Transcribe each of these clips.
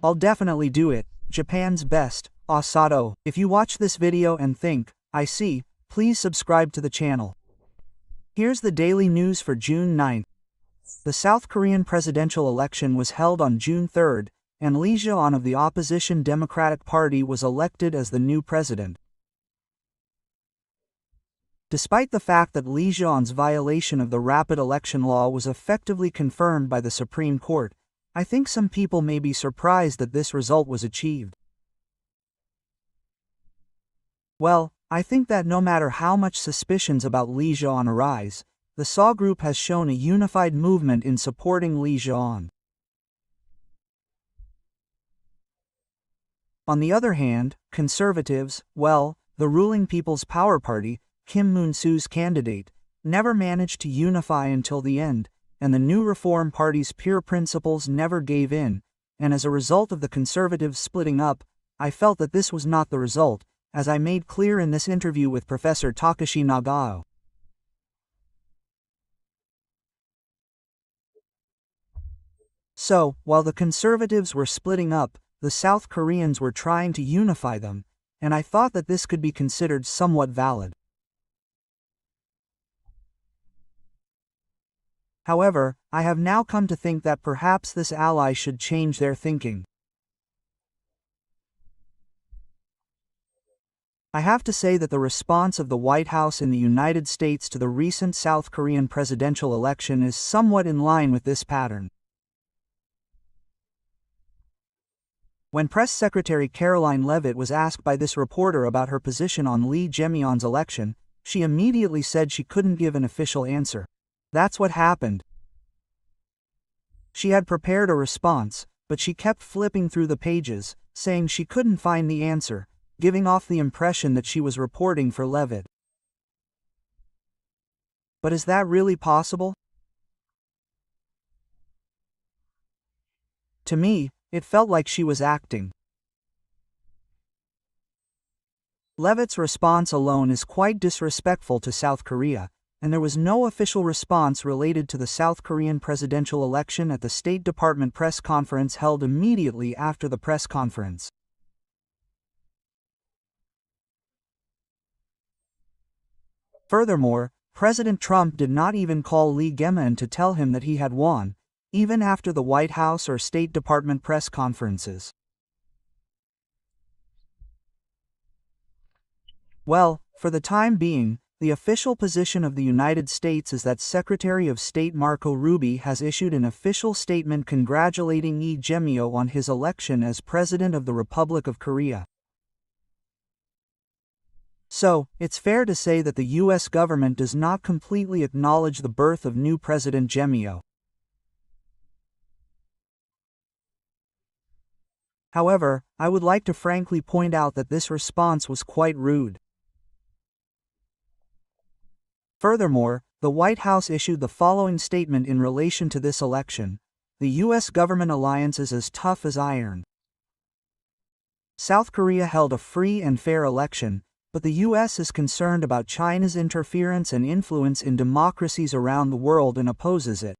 I'll definitely do it. Japan's best, Asato. If you watch this video and think, I see, please subscribe to the channel. Here's the daily news for June 9th. The South Korean presidential election was held on June 3rd, and Lee Jae-on of the opposition Democratic Party was elected as the new president. Despite the fact that Lee Jae-on's violation of the rapid election law was effectively confirmed by the Supreme Court, I think some people may be surprised that this result was achieved. Well, I think that no matter how much suspicions about Lee Jae-on arise, the SAW group has shown a unified movement in supporting Lee Jae-on. On the other hand, conservatives, well, the ruling People's Power Party, Kim Moon-soo's candidate, never managed to unify until the end, and the new Reform Party's pure principles never gave in, and as a result of the conservatives splitting up, I felt that this was not the result, as I made clear in this interview with Professor Takashi Nagao. So, while the conservatives were splitting up, the South Koreans were trying to unify them, and I thought that this could be considered somewhat valid. However, I have now come to think that perhaps this ally should change their thinking. I have to say that the response of the White House in the United States to the recent South Korean presidential election is somewhat in line with this pattern. When Press Secretary Caroline Leavitt was asked by this reporter about her position on Lee Jae-myung's election, she immediately said she couldn't give an official answer. That's what happened. She had prepared a response, but she kept flipping through the pages, saying she couldn't find the answer, giving off the impression that she was reporting for Leavitt. But is that really possible? To me, it felt like she was acting. Leavitt's response alone is quite disrespectful to South Korea, and there was no official response related to the South Korean presidential election at the State Department press conference held immediately after the press conference. Furthermore, President Trump did not even call Lee Jae-myung to tell him that he had won, even after the White House or State Department press conferences. Well, for the time being, the official position of the United States is that Secretary of State Marco Rubio has issued an official statement congratulating Lee Jae-myung on his election as President of the Republic of Korea. So, it's fair to say that the U.S. government does not completely acknowledge the birth of new President Jae-myung. However, I would like to frankly point out that this response was quite rude. Furthermore, the White House issued the following statement in relation to this election: the U.S. government alliance is as tough as iron. South Korea held a free and fair election, but the U.S. is concerned about China's interference and influence in democracies around the world and opposes it.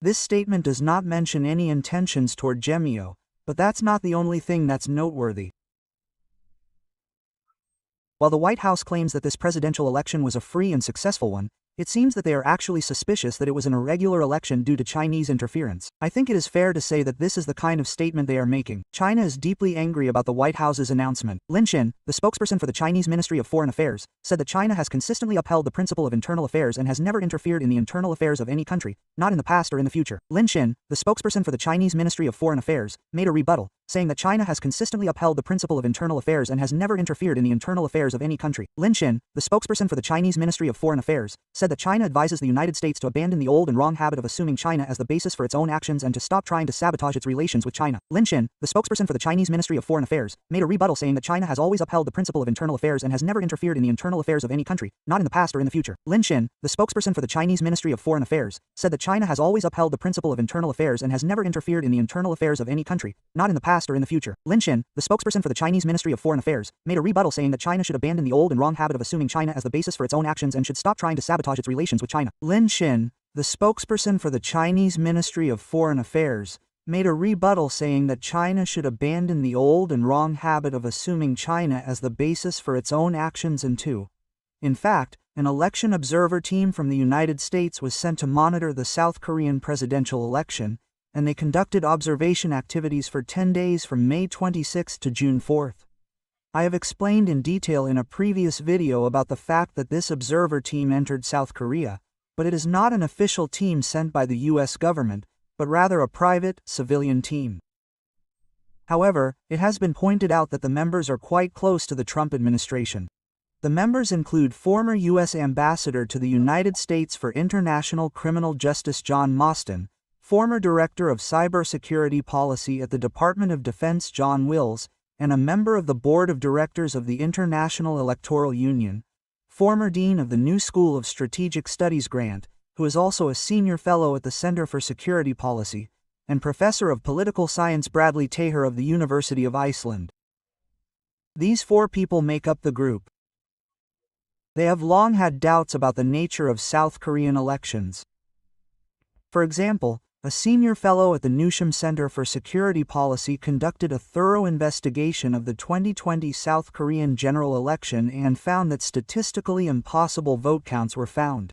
This statement does not mention any intentions toward Jae-myung, but that's not the only thing that's noteworthy. While the White House claims that this presidential election was a free and successful one, it seems that they are actually suspicious that it was an irregular election due to Chinese interference. I think it is fair to say that this is the kind of statement they are making. China is deeply angry about the White House's announcement. Lin Chin, the spokesperson for the Chinese Ministry of Foreign Affairs, said that China has consistently upheld the principle of internal affairs and has never interfered in the internal affairs of any country, not in the past or in the future. Lin Chin, the spokesperson for the Chinese Ministry of Foreign Affairs, made a rebuttal, saying that China has consistently upheld the principle of internal affairs and has never interfered in the internal affairs of any country. Lin Chin, the spokesperson for the Chinese Ministry of Foreign Affairs, said that China advises the United States to abandon the old and wrong habit of assuming China as the basis for its own actions and to stop trying to sabotage its relations with China. Lin Chin, the spokesperson for the Chinese Ministry of Foreign Affairs, made a rebuttal saying that China has always upheld the principle of internal affairs and has never interfered in the internal affairs of any country, not in the past or in the future. Lin Chin, the spokesperson for the Chinese Ministry of Foreign Affairs, said that China has always upheld the principle of internal affairs and has never interfered in the internal affairs of any country, not in the past or in the future. Lin Chin, the spokesperson for the Chinese Ministry of Foreign Affairs, made a rebuttal saying that China should abandon the old and wrong habit of assuming China as the basis for its own actions and should stop trying to sabotage its relations with China. Lin Chin, the spokesperson for the Chinese Ministry of Foreign Affairs, made a rebuttal saying that China should abandon the old and wrong habit of assuming China as the basis for its own actions and in fact, an election observer team from the United States was sent to monitor the South Korean presidential election, and they conducted observation activities for 10 days from May 26 to June 4. I have explained in detail in a previous video about the fact that this observer team entered South Korea, but it is not an official team sent by the US government, but rather a private, civilian team. However, it has been pointed out that the members are quite close to the Trump administration. The members include former U.S. Ambassador to the United States for International Criminal Justice John Mostyn, former Director of Cybersecurity Policy at the Department of Defense John Wills, and a member of the Board of Directors of the International Electoral Union, former Dean of the New School of Strategic Studies Grant, who is also a Senior Fellow at the Center for Security Policy, and Professor of Political Science Bradley Taher of the University of Iceland. These 4 people make up the group. They have long had doubts about the nature of South Korean elections. For example, a senior fellow at the Newsham Center for Security Policy conducted a thorough investigation of the 2020 South Korean general election and found that statistically impossible vote counts were found.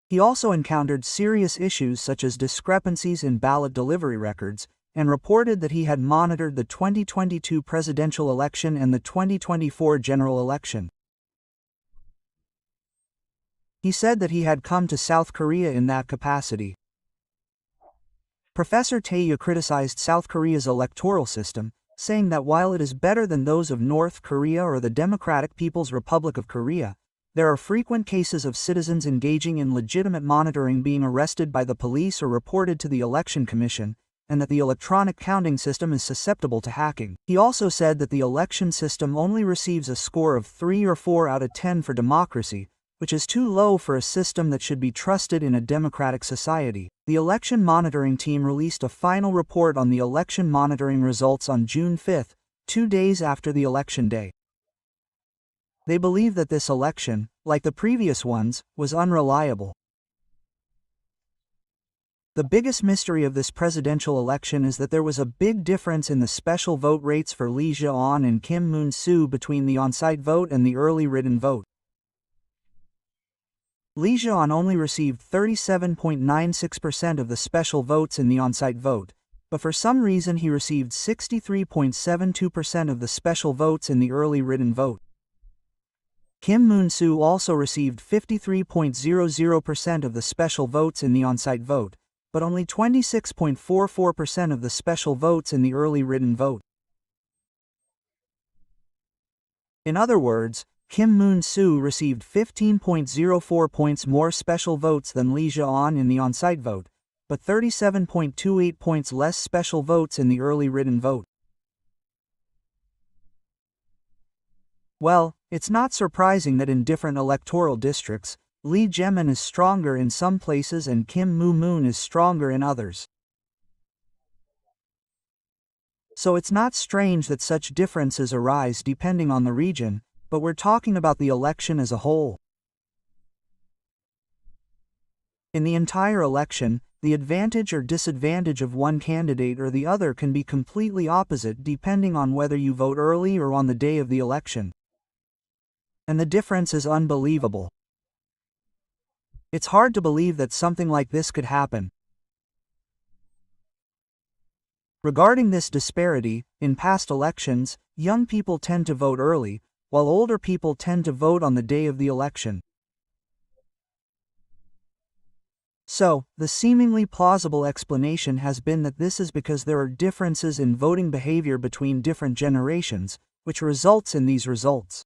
He also encountered serious issues such as discrepancies in ballot delivery records, and reported that he had monitored the 2022 presidential election and the 2024 general election. He said that he had come to South Korea in that capacity. Professor Tae criticized South Korea's electoral system, saying that while it is better than those of North Korea or the Democratic People's Republic of Korea, there are frequent cases of citizens engaging in legitimate monitoring being arrested by the police or reported to the Election Commission, and that the electronic counting system is susceptible to hacking. He also said that the election system only receives a score of 3 or 4 out of 10 for democracy, which is too low for a system that should be trusted in a democratic society. The election monitoring team released a final report on the election monitoring results on June 5, 2 days after the election day. They believe that this election, like the previous ones, was unreliable. The biggest mystery of this presidential election is that there was a big difference in the special vote rates for Lee Jae-on and Kim Moon-soo between the on-site vote and the early written vote. Lee Jae-on only received 37.96% of the special votes in the on-site vote, but for some reason he received 63.72% of the special votes in the early written vote. Kim Moon-soo also received 53.00% of the special votes in the on-site vote, but only 26.44% of the special votes in the early written vote. In other words, Kim Moon-soo received 15.04 points more special votes than Lee Jae-on in the on-site vote, but 37.28 points less special votes in the early written vote. Well, it's not surprising that in different electoral districts, Lee Jae-min is stronger in some places and Kim Moo-moon is stronger in others. So it's not strange that such differences arise depending on the region, but we're talking about the election as a whole. In the entire election, the advantage or disadvantage of one candidate or the other can be completely opposite depending on whether you vote early or on the day of the election. And the difference is unbelievable. It's hard to believe that something like this could happen. Regarding this disparity, in past elections, young people tend to vote early, while older people tend to vote on the day of the election. So, the seemingly plausible explanation has been that this is because there are differences in voting behavior between different generations, which results in these results.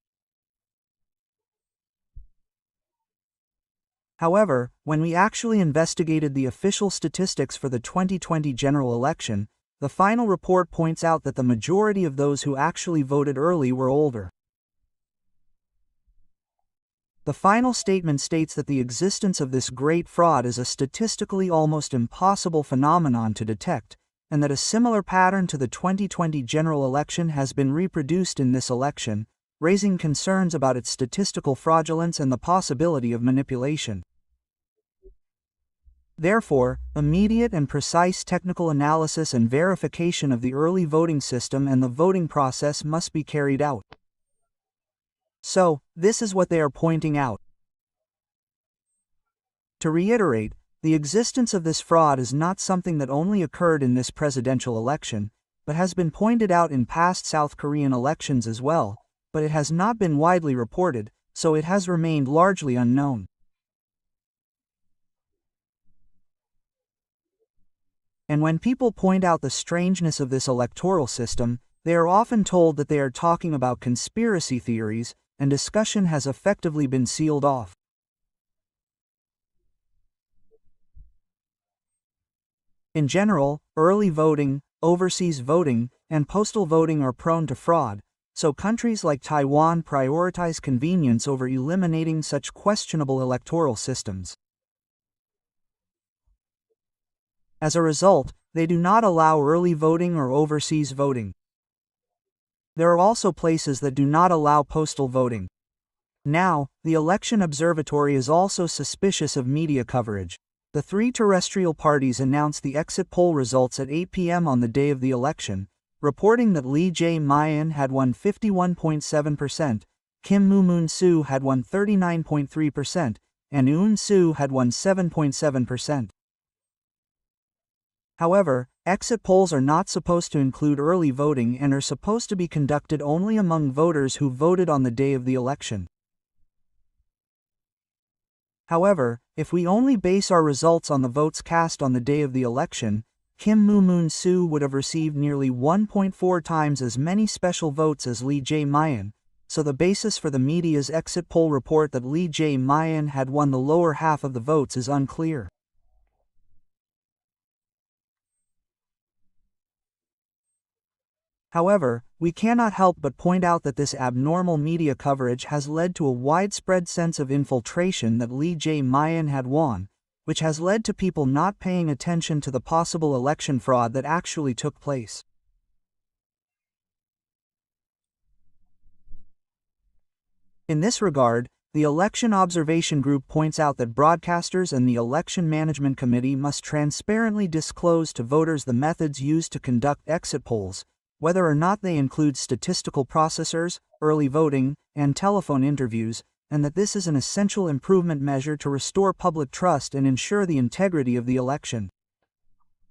However, when we actually investigated the official statistics for the 2020 general election, the final report points out that the majority of those who actually voted early were older. The final statement states that the existence of this great fraud is a statistically almost impossible phenomenon to detect, and that a similar pattern to the 2020 general election has been reproduced in this election, raising concerns about its statistical fraudulence and the possibility of manipulation. Therefore, immediate and precise technical analysis and verification of the early voting system and the voting process must be carried out. So, this is what they are pointing out. To reiterate, the existence of this fraud is not something that only occurred in this presidential election, but has been pointed out in past South Korean elections as well, but it has not been widely reported, so it has remained largely unknown. And when people point out the strangeness of this electoral system, they are often told that they are talking about conspiracy theories, and discussion has effectively been sealed off. In general, early voting, overseas voting, and postal voting are prone to fraud, so countries like Taiwan prioritize convenience over eliminating such questionable electoral systems. As a result, they do not allow early voting or overseas voting. There are also places that do not allow postal voting. Now, the Election Observatory is also suspicious of media coverage. The three terrestrial parties announced the exit poll results at 8 p.m. on the day of the election, reporting that Lee Jae-myung had won 51.7%, Kim Moo-moon-soo had won 39.3%, and Yoon Soo had won 7.7%. However, exit polls are not supposed to include early voting and are supposed to be conducted only among voters who voted on the day of the election. However, if we only base our results on the votes cast on the day of the election, Kim Moo-moon-soo would have received nearly 1.4 times as many special votes as Lee Jae-myung, so the basis for the media's exit poll report that Lee Jae-myung had won the lower half of the votes is unclear. However, we cannot help but point out that this abnormal media coverage has led to a widespread sense of infiltration that Lee Jae-myung had won, which has led to people not paying attention to the possible election fraud that actually took place. In this regard, the Election Observation Group points out that broadcasters and the Election Management Committee must transparently disclose to voters the methods used to conduct exit polls, whether or not they include statistical processors, early voting, and telephone interviews, and that this is an essential improvement measure to restore public trust and ensure the integrity of the election.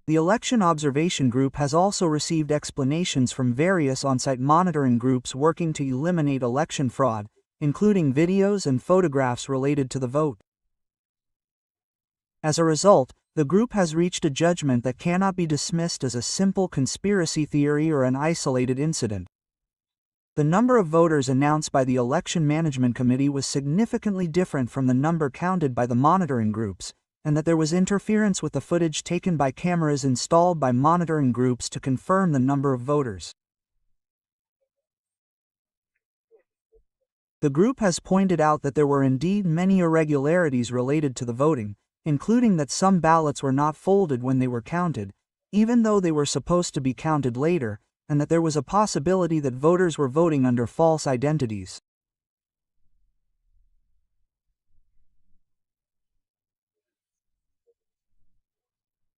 The Election Observation Group has also received explanations from various on-site monitoring groups working to eliminate election fraud, including videos and photographs related to the vote. As a result, the group has reached a judgment that cannot be dismissed as a simple conspiracy theory or an isolated incident. The number of voters announced by the Election Management Committee was significantly different from the number counted by the monitoring groups, and that there was interference with the footage taken by cameras installed by monitoring groups to confirm the number of voters. The group has pointed out that there were indeed many irregularities related to the voting, including that some ballots were not folded when they were counted, even though they were supposed to be counted later, and that there was a possibility that voters were voting under false identities.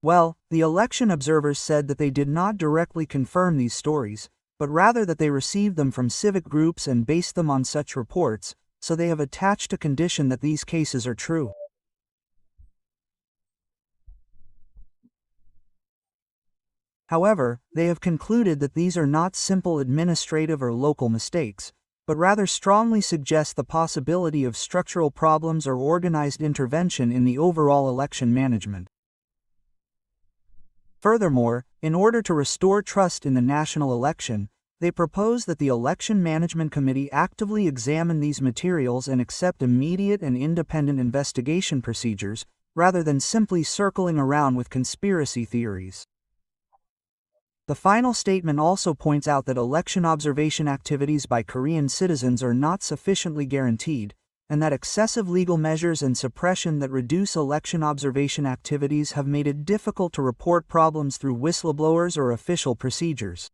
Well, the election observers said that they did not directly confirm these stories, but rather that they received them from civic groups and based them on such reports, so they have attached a condition that these cases are true. However, they have concluded that these are not simple administrative or local mistakes, but rather strongly suggest the possibility of structural problems or organized intervention in the overall election management. Furthermore, in order to restore trust in the national election, they propose that the Election Management Committee actively examine these materials and accept immediate and independent investigation procedures, rather than simply circling around with conspiracy theories. The final statement also points out that election observation activities by Korean citizens are not sufficiently guaranteed, and that excessive legal measures and suppression that reduce election observation activities have made it difficult to report problems through whistleblowers or official procedures.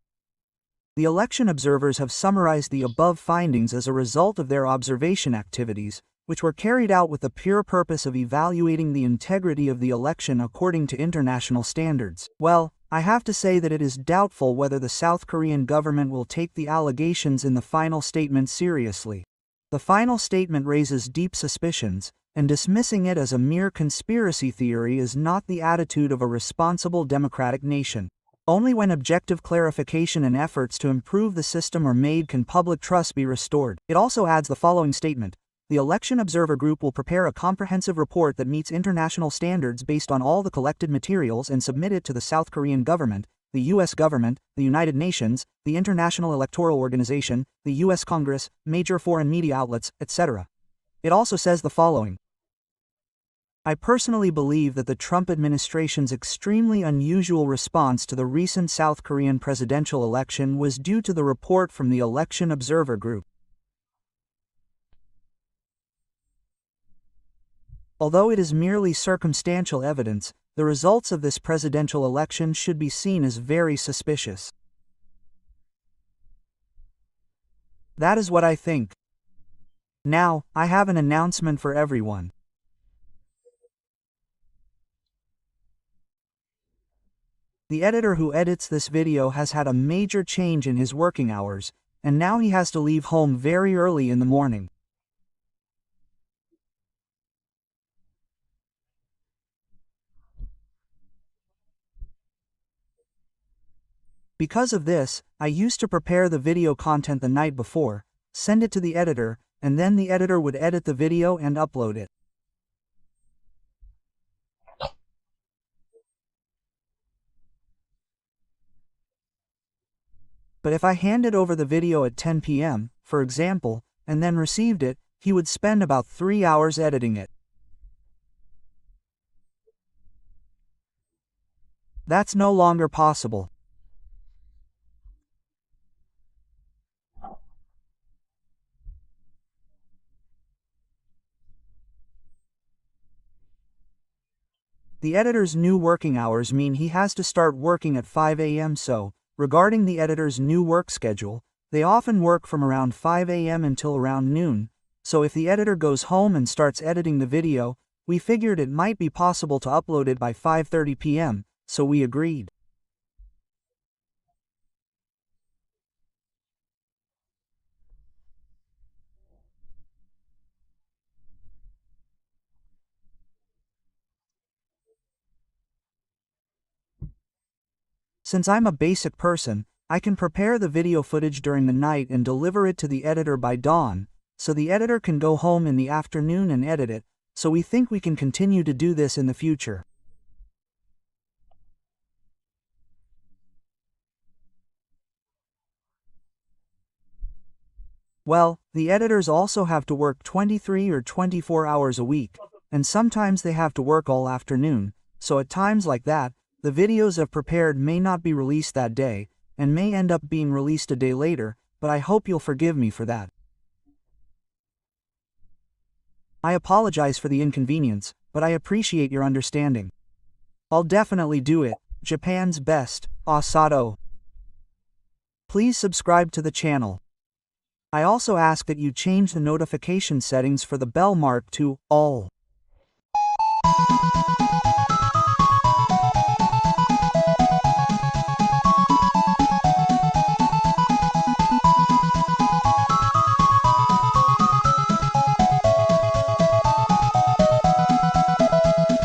The election observers have summarized the above findings as a result of their observation activities, which were carried out with the pure purpose of evaluating the integrity of the election according to international standards. Well, I have to say that it is doubtful whether the South Korean government will take the allegations in the final statement seriously. The final statement raises deep suspicions, and dismissing it as a mere conspiracy theory is not the attitude of a responsible democratic nation. Only when objective clarification and efforts to improve the system are made can public trust be restored. It also adds the following statement: the Election Observer Group will prepare a comprehensive report that meets international standards based on all the collected materials and submit it to the South Korean government, the U.S. government, the United Nations, the International Electoral Organization, the U.S. Congress, major foreign media outlets, etc. It also says the following: I personally believe that the Trump administration's extremely unusual response to the recent South Korean presidential election was due to the report from the Election Observer Group. Although it is merely circumstantial evidence, the results of this presidential election should be seen as very suspicious. That is what I think. Now, I have an announcement for everyone. The editor who edits this video has had a major change in his working hours, and now he has to leave home very early in the morning. Because of this, I used to prepare the video content the night before, send it to the editor, and then the editor would edit the video and upload it. But if I handed over the video at 10 p.m., for example, and then received it, he would spend about 3 hours editing it. That's no longer possible. The editor's new working hours mean he has to start working at 5 a.m. So, regarding the editor's new work schedule, they often work from around 5 a.m. until around noon, so if the editor goes home and starts editing the video, we figured it might be possible to upload it by 5:30 p.m., so we agreed. Since I'm a basic person, I can prepare the video footage during the night and deliver it to the editor by dawn, so the editor can go home in the afternoon and edit it, so we think we can continue to do this in the future. Well, the editors also have to work 23 or 24 hours a week, and sometimes they have to work all afternoon, so at times like that, the videos I've prepared may not be released that day, and may end up being released a day later, but I hope you'll forgive me for that. I apologize for the inconvenience, but I appreciate your understanding. I'll definitely do it. Japan's best, Asato. Please subscribe to the channel. I also ask that you change the notification settings for the bell mark to all.